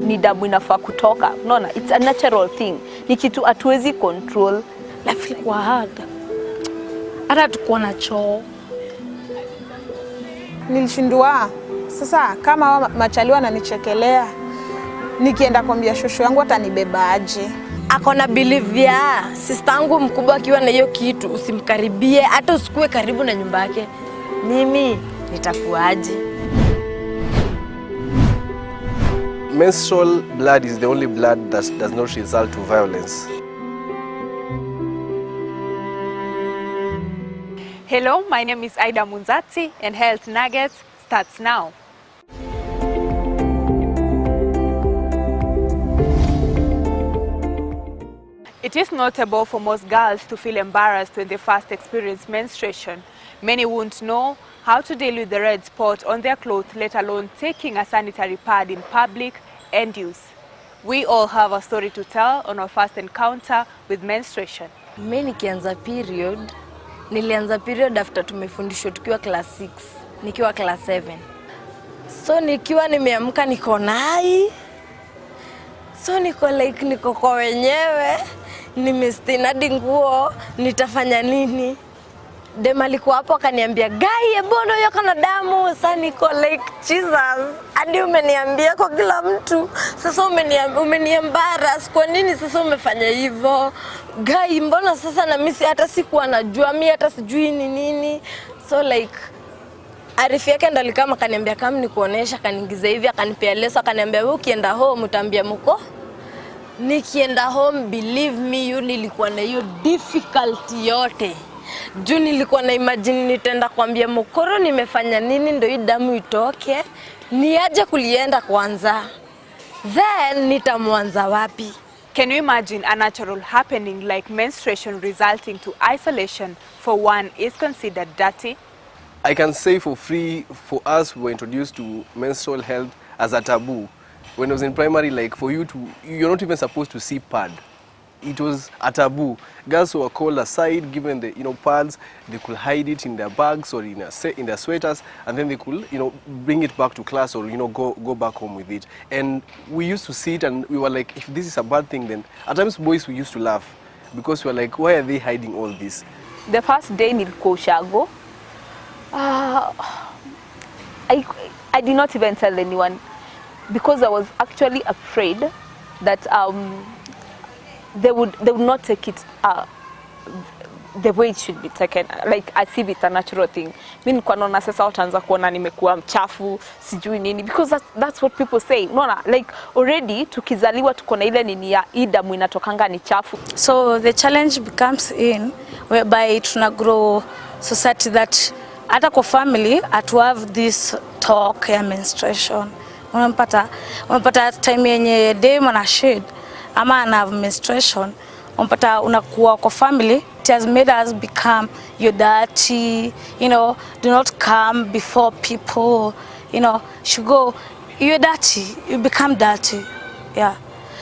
ni damu inafaa kutoka. Unaona, it's a natural thing. Ni kitu hatuwezi control. Life like hard. Hata tuko na choo. Nilishindwa. Sasa kama machaliwa ananichekelea, nikienda kwambia shosho yangu atanibeba aje? Akona believe ya sister yangu mkubwa akiwa na hiyo kitu usimkaribie, hata usikue karibu na nyumba yake. Mimi nitakuaje? Menstrual blood is the only blood that does not result to violence. Hello, my name is Aida Munzati and Health Nuggets starts now. It is notable for most girls to feel embarrassed when they first experience menstruation. Many won't know how to deal with the red spot on their clothes, let alone taking a sanitary pad in public and use. We all have a story to tell on our first encounter with menstruation. Mimi nikianza period, nilianza period after tumefundishwa tukiwa class 6, nikiwa class 7. So nikiwa nimeamka niko nai. So niko kwa wenyewe, nimestinadi nguo, nitafanya nini? Dem alikuwa hapo akaniambia, "Guy, mbona yako na damu?" Sasa niko like, Jesus, hadi umeniambia kwa kila mtu. Sasa umeniembarrass. Kwa nini sasa umefanya hivyo? Guy, mbona sasa na mimi hata sikuwa najua, mimi hata sijui ni nini. So like Arifu yake ndo alikama akaniambia kama nikuonesha, akaniingiza hivi, akanipea leso, akaniambia wewe ukienda home utaambia mko. Nikienda home, believe me, nilikuwa na hiyo difficulty yote. Juu nilikuwa na imagine nitaenda kuambia mkoro nimefanya nini ndo hii damu itoke, niaje kulienda kwanza, then nitamwanza wapi? Can you imagine a natural happening like menstruation resulting to isolation for one is considered dirty? I can say for free, for us we were introduced to menstrual health as a taboo. When I was in primary, like for you to, you're not even supposed to see pad. It was a taboo. Girls were called aside, given the pads, they could hide it in their bags or in their sweaters, and then they could bring it back to class or go back home with it. And we used to see it, and we were like, if this is a bad thing, then at times boys we used to laugh because we were like, why are they hiding all this? The first day nilikuwa ushago, I did not even tell anyone because I was actually afraid that they would not take it the way it should be taken, like I see it a natural thing. Mimi nilikuwa naona sasa wataanza kuona nimekuwa mchafu sijui nini, because that's what people say. Unaona, like already tukizaliwa tuko na ile nini ya damu inatokanga ni chafu. So the challenge becomes in whereby tuna grow society that hata kwa family to have this talk ya menstruation. Unapata time yenye dem ana shed ama ana menstruation, unapata unakuwa kwa family, it has made us become you dirty, do not come before people, should go, you're dirty, you become dirty. Yeah.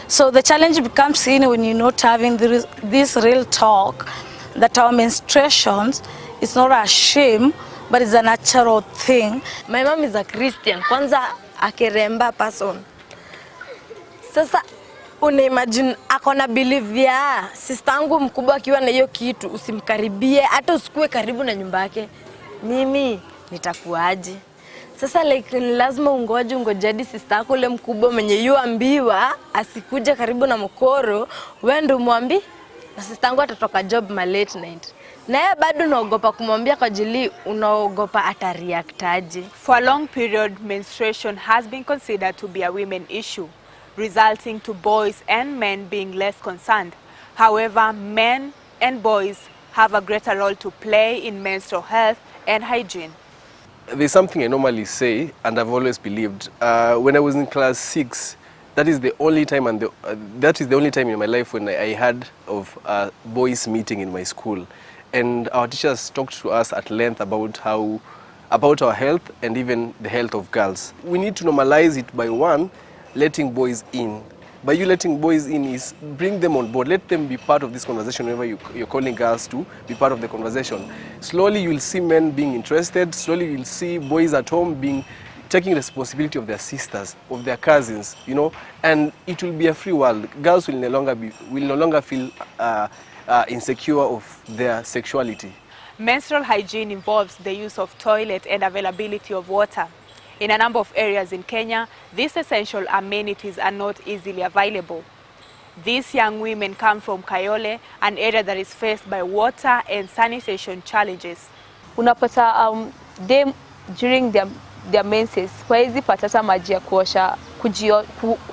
So the challenge becomes in when you're not having this real talk that our menstruations is not a shame, but it's a natural thing. My mom is a Christian, kwanza akiremba person. Sasa unaimagine akona believe ya sister yangu mkubwa akiwa na hiyo kitu usimkaribie, hata usikue karibu na nyumba yake. Mimi nitakuaje? Sasa like lazima ungojadi sister yako ile mkubwa mwenye yuambiwa asikuje karibu na mkoro, wewe ndio muambi na sister yangu atatoka job ma late night. Na yeye bado unaogopa kumwambia kwa ajili unaogopa atareactaje. For a long period, menstruation has been considered to be a women issue, resulting to boys and men being less concerned. However, men and boys have a greater role to play in menstrual health and hygiene. There's something I normally say, and I've always believed. When I was in class 6, that is the only time, that is the only time in my life when I heard of a boys' meeting in my school, and our teachers talked to us at length about our health and even the health of girls. We need to normalize it by one, letting boys in. By you letting boys in is bring them on board, let them be part of this conversation whenever you're calling girls to be part of the conversation. Slowly you'll see men being interested, slowly you'll see boys at home being taking responsibility of their sisters, of their cousins, you know, and it will be a free world. Girls will no longer feel insecure of their sexuality. Menstrual hygiene involves the use of toilet and availability of water. In a number of areas in Kenya, these essential amenities are not easily available. These young women come from Kayole, an area that is faced by water and sanitation challenges. Unapata them during their menses, hawezi pata hata maji ya kuosha,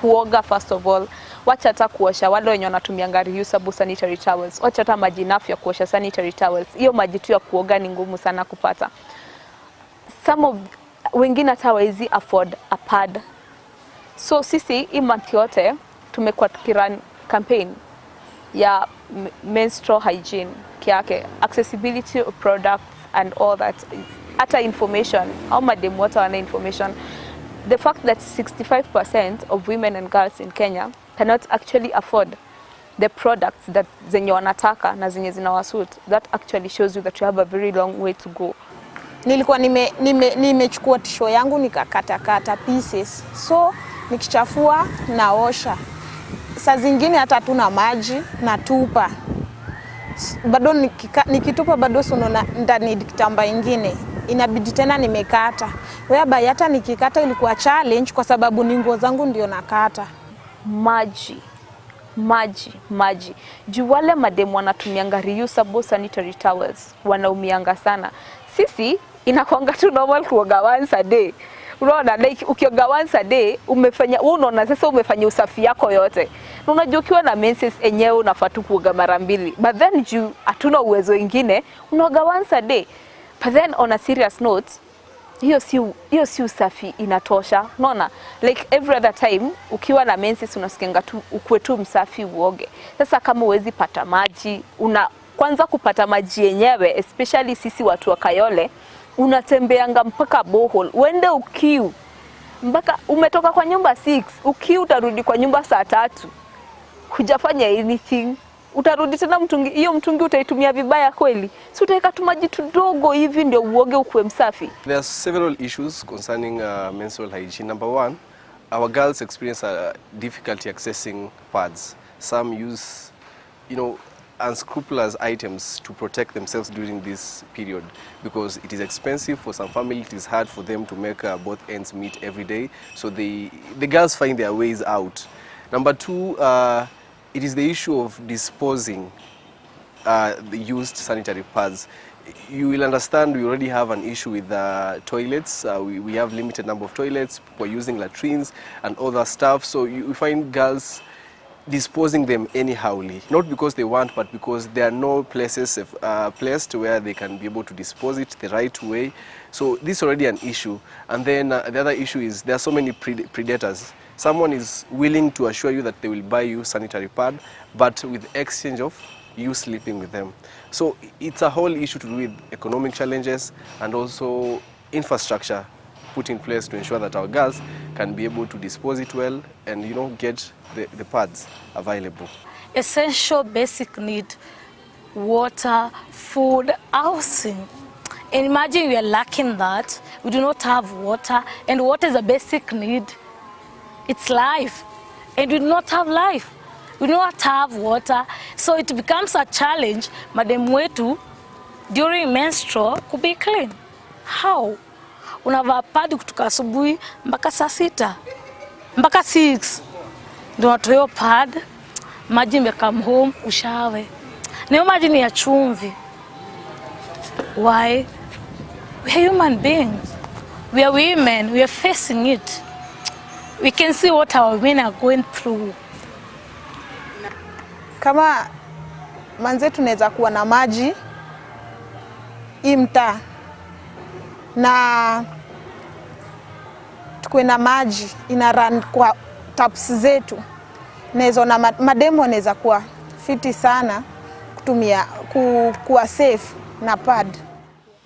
kuoga first of all. Wacha hata kuosha, wale wenye wanatumianga reusable sanitary towels. Wacha hata maji enough ya kuosha sanitary towels. Hiyo maji tu ya kuoga ni ngumu sana kupata. Wengine hata hawezi afford a pad. So sisi hii month yote tumekuwa tukirun campaign ya menstrual hygiene kiake, accessibility of products and all that. Hata information, how madem water wana information. The fact that 65% of women and girls in Kenya cannot actually afford the products that zenye wanataka na zenye zinawasuit, that actually shows you that you have a very long way to go. Nilikuwa nimechukua tisho yangu nikakata pieces. So nikichafua naosha. Saa zingine hata tuna maji natupa. Bado nikitupa bado unaona ndani kitamba ingine. Inabidi tena nimekata. Whereby hata nikikata ilikuwa challenge kwa sababu ni nguo zangu ndio nakata. Maji. Juu wale mademu wanatumianga reusable sanitary towels wanaumianga sana. Sisi inakuanga tu normal kuoga once a day. Unaona, like ukioga once a day umefanya, unaona sasa umefanya usafi yako yote. Na unajua ukiwa na menses enyewe unafaa tu kuoga mara mbili. But then juu hatuna uwezo ingine, unaoga once a day. But then on a serious note, hiyo si usafi inatosha. Unaona, like every other time ukiwa na menses unasikianga tu ukue tu msafi uoge. Sasa kama huwezi pata maji, kwanza kupata maji yenyewe, especially sisi watu wa Kayole, unatembeanga mpaka borehole, uende ukiu mpaka umetoka kwa nyumba 6, ukiu utarudi kwa nyumba saa 3, hujafanya anything, utarudi tena hiyo mtungi utaitumia vibaya kweli. Si utaweka tu maji tudogo hivi ndio uoge ukue msafi. There are several issues concerning menstrual hygiene. Number one, our girls experience difficulty accessing pads. Some use, unscrupulous items to protect themselves during this period because it is expensive for some families. It is hard for them to make both ends meet every day, so the girls find their ways out. Number two, it is the issue of disposing the used sanitary pads. You will understand we already have an issue with toilets. We have limited number of toilets. We're using latrines and other stuff, so you find girls disposing them anyhowly, not because they want, but because there are no places placed where they can be able to dispose it the right way. So this is already an issue. And then the other issue is there are so many predators. Someone is willing to assure you that they will buy you sanitary pad, but with exchange of you sleeping with them. So it's a whole issue to do with economic challenges and also infrastructure put in place to ensure that our girls can be able to dispose it well and get the pads available. Essential basic need: water, food, housing. And imagine we are lacking that. We do not have water, and water is a basic need. It's life, and we do not have life. We do not have water, so it becomes a challenge. Madam wetu during menstrual could be clean. How? Unavaa padi kutoka asubuhi mpaka saa 6 mpaka 6 ndio unatoa pad, maji come home ushawe. Na maji ni ya chumvi. Why? We are human beings. We are women. We are facing it. We can see what our women are going through. Kama manze tunaweza kuwa na maji imta na tukue na maji ina run kwa taps zetu, naweza na mademo wanaweza kuwa fiti sana kutumia kuwa safe na pad.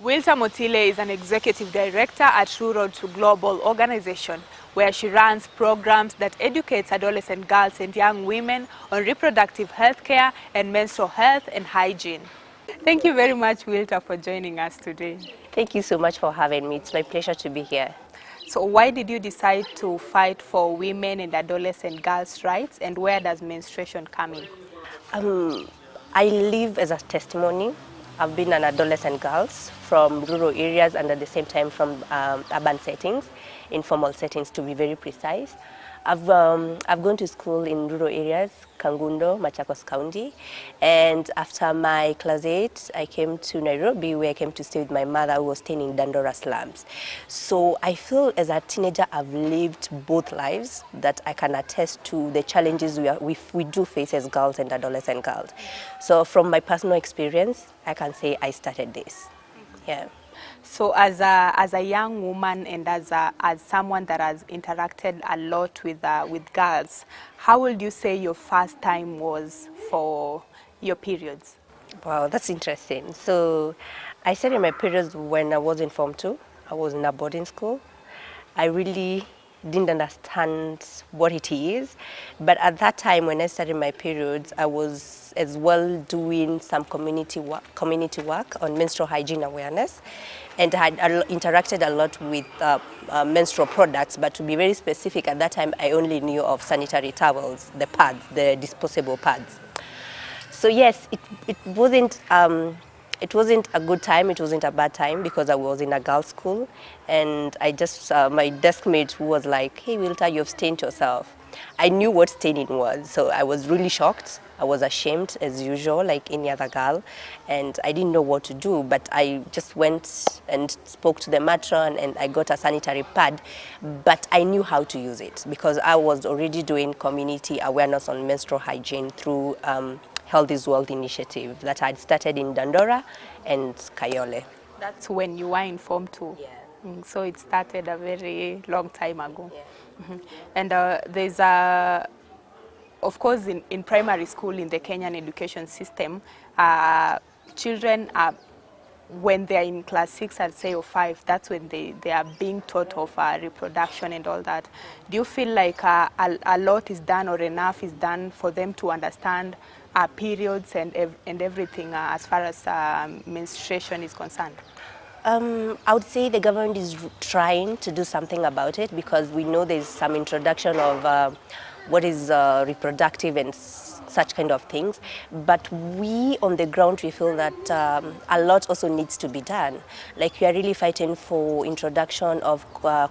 Wilta Motile is an executive director at True Road to Global organization, where she runs programs that educates adolescent girls and young women on reproductive health care and menstrual health and hygiene. Thank you very much, Wilta, for joining us today. Thank you so much for having me. It's my pleasure to be here. So why did you decide to fight for women and adolescent girls' rights, and where does menstruation come in? I live as a testimony. I've been an adolescent girl from rural areas and at the same time from urban settings, informal settings to be very precise. I've gone to school in rural areas, Kangundo, Machakos County, and after my class 8, I came to Nairobi where I came to stay with my mother who was staying in Dandora slums. So I feel as a teenager I've lived both lives, that I can attest to the challenges we do face as girls and adolescent girls. So from my personal experience, I can say I started this. Yeah. So as a young woman and as someone that has interacted a lot with girls, how would you say your first time was for your periods? Wow, that's interesting. So I started my periods when I was in Form 2. I was in a boarding school. I really didn't understand what it is, but at that time when I started my periods, I was as well doing some community work on menstrual hygiene awareness, and I had interacted a lot with menstrual products, but to be very specific, at that time I only knew of sanitary towels, the pads, the disposable pads. So yes, it wasn't a good time, it wasn't a bad time, because I was in a girls' school, and I just, my desk mate was like, hey Wilta, you've stained yourself. I knew what staining was, so I was really shocked. I was ashamed as usual, like any other girl, and I didn't know what to do, but I just went and spoke to the matron and I got a sanitary pad, but I knew how to use it because I was already doing community awareness on menstrual hygiene through Health is Wealth initiative that I'd started in Dandora and Kayole. That's when you were in Form 2. Yeah. So it started a very long time ago. Yeah. And there's of course, in primary school in the Kenyan education system, children are, when they're in class 6, I'd say, or 5, that's when they are being taught of reproduction and all that. Do you feel like a lot is done or enough is done for them to understand periods and everything as far as menstruation is concerned? I would say the government is trying to do something about it, because we know there's some introduction of what is reproductive and such kind of things, but we on the ground, we feel that a lot also needs to be done. Like, we are really fighting for introduction of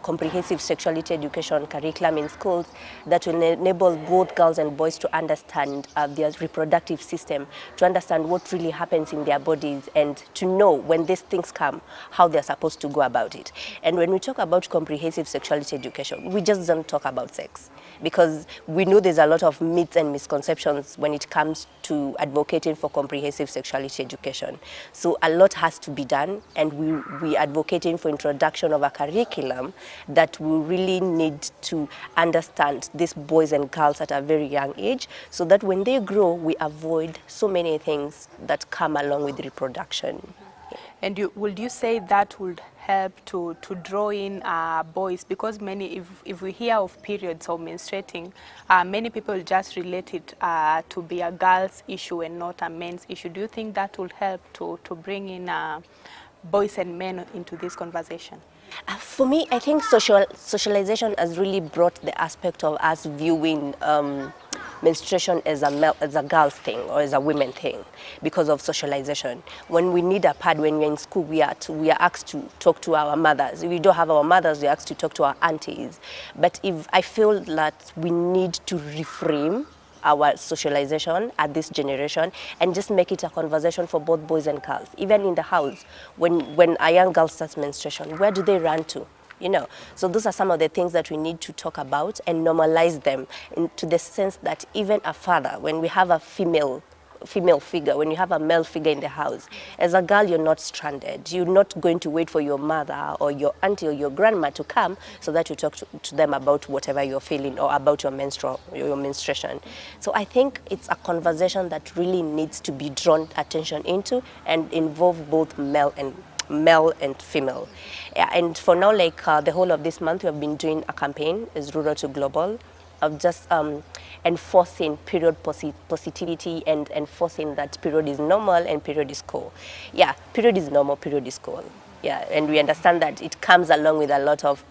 comprehensive sexuality education curriculum in schools that will enable both girls and boys to understand their reproductive system, to understand what really happens in their bodies, and to know when these things come, how they're supposed to go about it. And when we talk about comprehensive sexuality education, we just don't talk about sex, because we know there's a lot of myths and misconceptions when it comes to advocating for comprehensive sexuality education. So a lot has to be done, and we advocating for introduction of a curriculum that we really need to understand these boys and girls at a very young age, so that when they grow, we avoid so many things that come along with reproduction. And would you say that would help to draw in boys? Because many, if we hear of periods or menstruating, many people just relate it to be a girl's issue and not a men's issue. Do you think that will help to bring in boys and men into this conversation? For me, I think socialization has really brought the aspect of us viewing menstruation as a girl's thing or as a women thing, because of socialization. When we need a pad, when we're in school, we are asked to talk to our mothers. If we don't have our mothers, we're asked to talk to our aunties. But if I feel that we need to reframe our socialization at this generation and just make it a conversation for both boys and girls. Even in the house, when a young girl starts menstruation, where do they run to? You know, so those are some of the things that we need to talk about and normalize them, into the sense that even a father, when we have a female figure, when you have a male figure in the house, as a girl, you're not stranded. You're not going to wait for your mother or your auntie or your grandma to come so that you talk to them about whatever you're feeling or about your menstruation. So I think it's a conversation that really needs to be drawn attention into and involve both male and female. Yeah, and for now, like the whole of this month, we have been doing a campaign, is Rural to Global, of just enforcing period positivity and enforcing that period is normal and period is cool. Yeah, period is normal, period is cool. Yeah, and we understand that it comes along with a lot of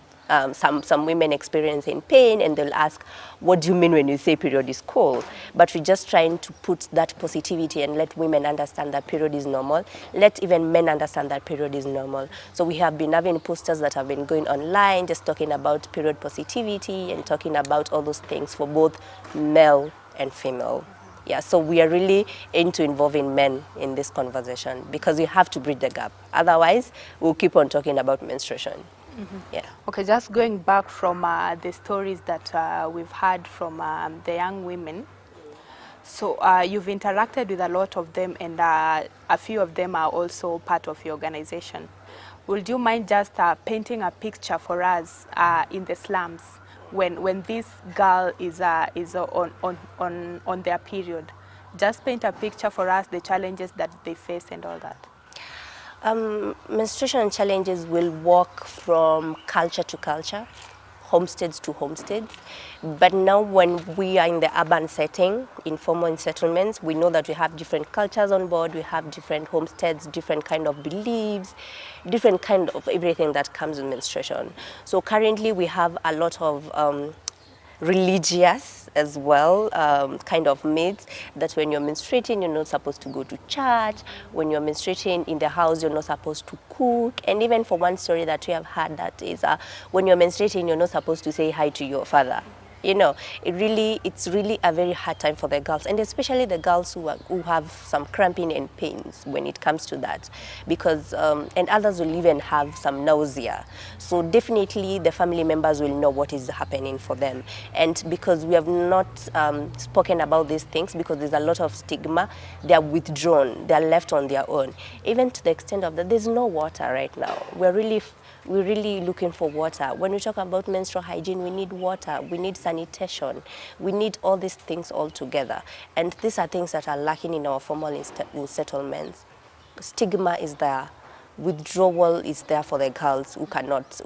some women experiencing pain, and they'll ask, what do you mean when you say period is cold? But we're just trying to put that positivity and let women understand that period is normal. Let even men understand that period is normal. So we have been having posters that have been going online, just talking about period positivity and talking about all those things for both male and female. Yeah, so we are really into involving men in this conversation because we have to bridge the gap. Otherwise, we'll keep on talking about menstruation. Yeah. Okay, just going back from the stories that we've heard from the young women. So you've interacted with a lot of them, and a few of them are also part of your organization. Would you mind just painting a picture for us in the slums when this girl is on their period? Just paint a picture for us, the challenges that they face and all that. Menstruation challenges will walk from culture to culture, homesteads to homesteads. But now when we are in the urban setting, informal settlements, we know that we have different cultures on board, we have different homesteads, different kind of beliefs, different kind of everything that comes with menstruation. So currently we have a lot of religious as well, kind of myths that when you're menstruating, you're not supposed to go to church. When you're menstruating in the house, you're not supposed to cook. And even for one story that we have had, that is when you're menstruating, you're not supposed to say hi to your father. You know, it's really a very hard time for the girls, and especially the girls who have some cramping and pains when it comes to that, because and others will even have some nausea. So definitely the family members will know what is happening for them, and because we have not spoken about these things, because there's a lot of stigma, they are withdrawn, they are left on their own, even to the extent of that there's no water right now. We're really looking for water. When we talk about menstrual hygiene, we need water, we need sanitation, we need all these things all together. And these are things that are lacking in our formal settlements. Stigma is there. Withdrawal is there for the girls who cannot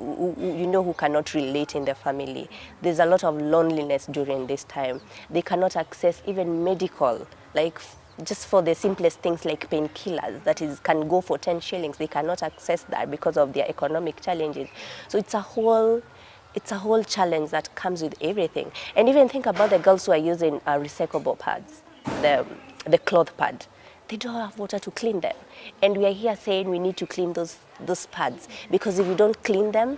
relate in the family. There's a lot of loneliness during this time. They cannot access even medical, like just for the simplest things like painkillers that can go for 10 shillings. They cannot access that because of their economic challenges. So it's a whole challenge that comes with everything. And even think about the girls who are using recyclable pads, the cloth pad. They don't have water to clean them. And we are here saying we need to clean those pads, because if you don't clean them,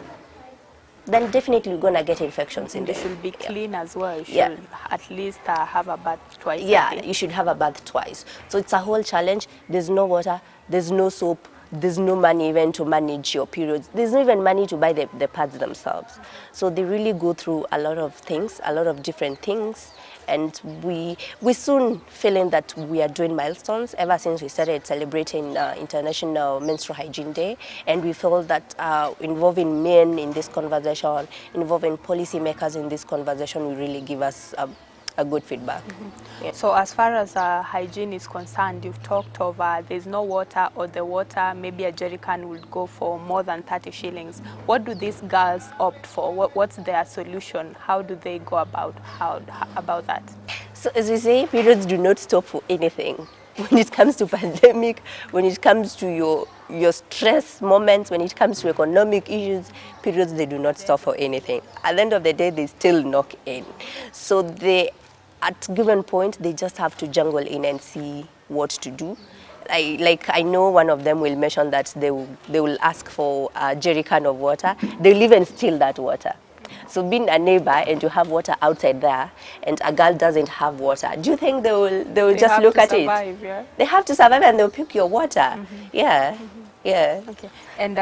then definitely you're going to get infections in there. They should be clean as well. You Yeah. should at least have a bath twice a Yeah, day. you should have a bath twice. So it's a whole challenge. There's no water, there's no soap, there's no money even to manage your periods. There's no even money to buy the pads themselves. So they really go through a lot of things, a lot of different things. And we soon feeling that we are doing milestones ever since we started celebrating International Menstrual Hygiene Day. And we feel that involving men in this conversation, involving policymakers in this conversation will really give us a good feedback. Yeah. So as far as hygiene is concerned, you've talked of there's no water, or the water, maybe a jerry can would go for more than 30 shillings. What do these girls opt for? What's their solution? How do they go about that? So as we say, periods do not stop for anything. When it comes to pandemic, when it comes to your stress moments, when it comes to economic issues, periods, they do not stop for anything. At the end of the day, they still knock in. So at given point, they just have to jungle in and see what to do. I know one of them will mention that they will ask for a jerry can of water. They'll even steal that water. So being a neighbor and you have water outside there, and a girl doesn't have water, do you think they will just look at survive, it? Yeah? They have to survive, and they'll pick your water. Yeah, yeah. Okay. And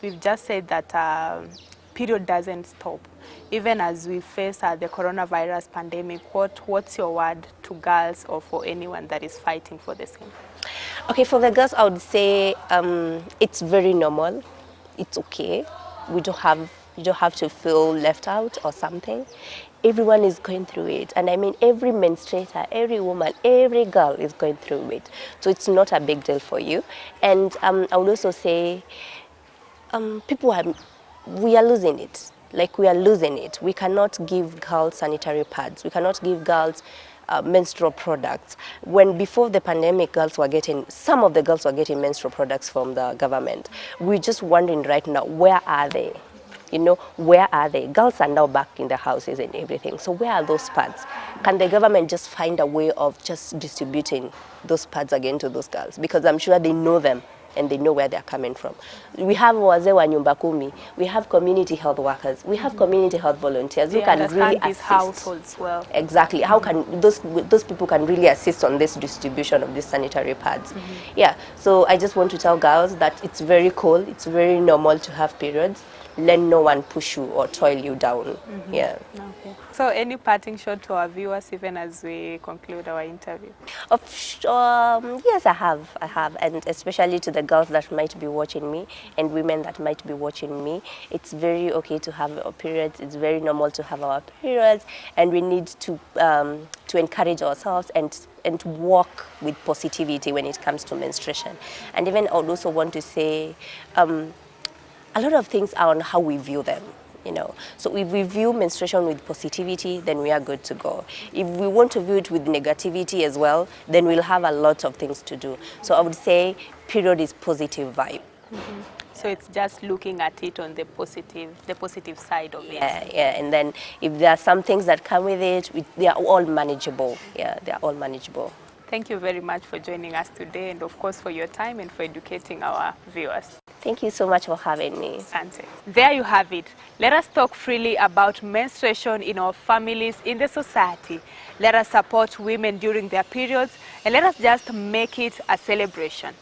we've just said that period doesn't stop. Even as we face the coronavirus pandemic, what's your word to girls or for anyone that is fighting for the same? Okay, for the girls, I would say it's very normal. It's okay. You don't have to feel left out or something. Everyone is going through it. And I mean, every menstruator, every woman, every girl is going through it. So it's not a big deal for you. And I would also say we are losing it. Like, we are losing it. We cannot give girls sanitary pads. We cannot give girls menstrual products. When before the pandemic, some of the girls were getting menstrual products from the government. We're just wondering right now, where are they? You know, where are they? Girls are now back in the houses and everything. So where are those pads? Can the government just find a way of just distributing those pads again to those girls? Because I'm sure they know them and they know where they're coming from. We have wazee wa nyumba kumi, we have community health workers, we have community health volunteers who can really these assist. households well. Exactly. How can those people can really assist on this distribution of these sanitary pads? Yeah. So I just want to tell girls that it's very cool. It's very normal to have periods. Let no one push you or toil you down. Yeah. Okay. So any parting shot to our viewers even as we conclude our interview? Yes, I have, and especially to the girls that might be watching me and women that might be watching me, it's very okay to have our periods. It's very normal to have our periods, and we need to encourage ourselves and walk with positivity when it comes to menstruation. And even I would also want to say, a lot of things are on how we view them. You know, so if we view menstruation with positivity, then we are good to go. If we want to view it with negativity as well, then we'll have a lot of things to do. So I would say period is positive vibe. So it's just looking at it on the positive side of it. Yeah, and then if there are some things that come with it, they are all manageable. Yeah, they are all manageable. Thank you very much for joining us today, and of course for your time and for educating our viewers. Thank you so much for having me. Asante. There you have it. Let us talk freely about menstruation in our families, in the society. Let us support women during their periods, and let us just make it a celebration.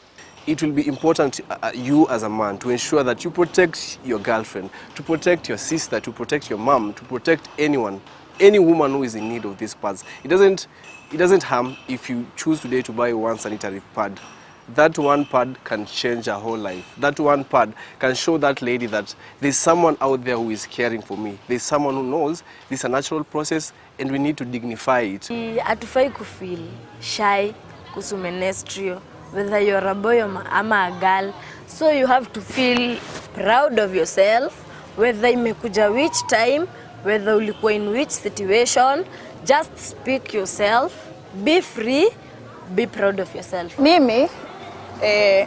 It will be important, you as a man, to ensure that you protect your girlfriend, to protect your sister, to protect your mom, to protect anyone, any woman who is in need of these pads. It doesn't harm if you choose today to buy one sanitary pad. That one pad can change her whole life. That one pad can show that lady that there's someone out there who is caring for me. There's someone who knows this is a natural process and we need to dignify it. Hatufai kufeel shy kuhusu menstruation, whether you're a boy or a girl. So you have to feel proud of yourself, whether imekuja which time, whether ulikuwa in which situation. Just speak yourself, be free, be proud of yourself. Mimi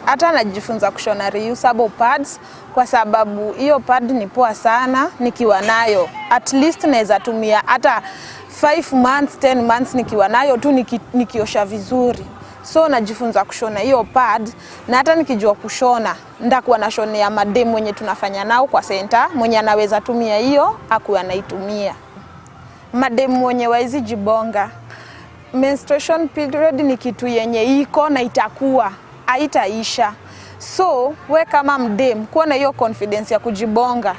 hata najifunza kushona reusable pads kwa sababu hiyo pad ni poa sana nikiwa nayo. At least naweza tumia hata 5 months, 10 months nikiwa nayo tu nikiosha vizuri. So najifunza kushona hiyo pad, na hata nikijua kushona ndakuwa nashonea madem mwenye tunafanya nao kwa center, mwenye anaweza tumia hiyo akuwa anaitumia. Madem mwenye waizi jibonga. Menstruation period ni kitu yenye iko na itakuwa, haitaisha. So, we kama mdem, kuwa na hiyo confidence ya kujibonga.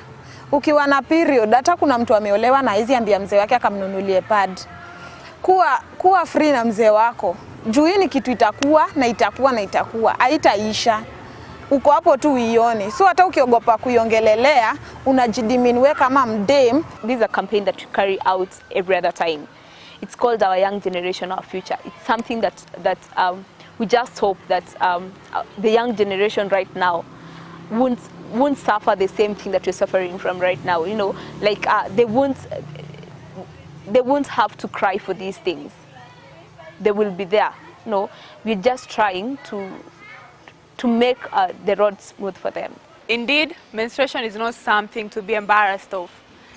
Ukiwa na period, hata kuna mtu ameolewa na hizi ambia mzee wake akamnunulie pad. Kuwa free na mzee wako. Juu hii ni kitu itakuwa na itakuwa na itakuwa, haitaisha. Uko hapo tu uione. So hata ukiogopa kuiongelelea, unajidimini we kama mdem. This is a campaign that we carry out every other time. It's called Our Young Generation, Our Future. It's something that we just hope that the young generation right now won't suffer the same thing that we're suffering from right now. You know, like they won't have to cry for these things. They will be there. No, we're just trying to make the road smooth for them. Indeed, menstruation is not something to be embarrassed of.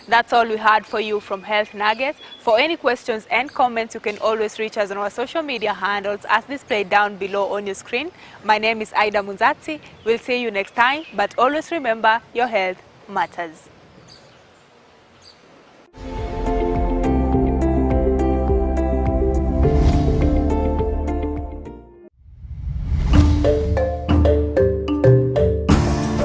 That's all we had for you from Health Nuggets. For any questions and comments, you can always reach us on our social media handles as displayed down below on your screen. My name is Aida Munzati. We'll see you next time, but always remember, your health matters.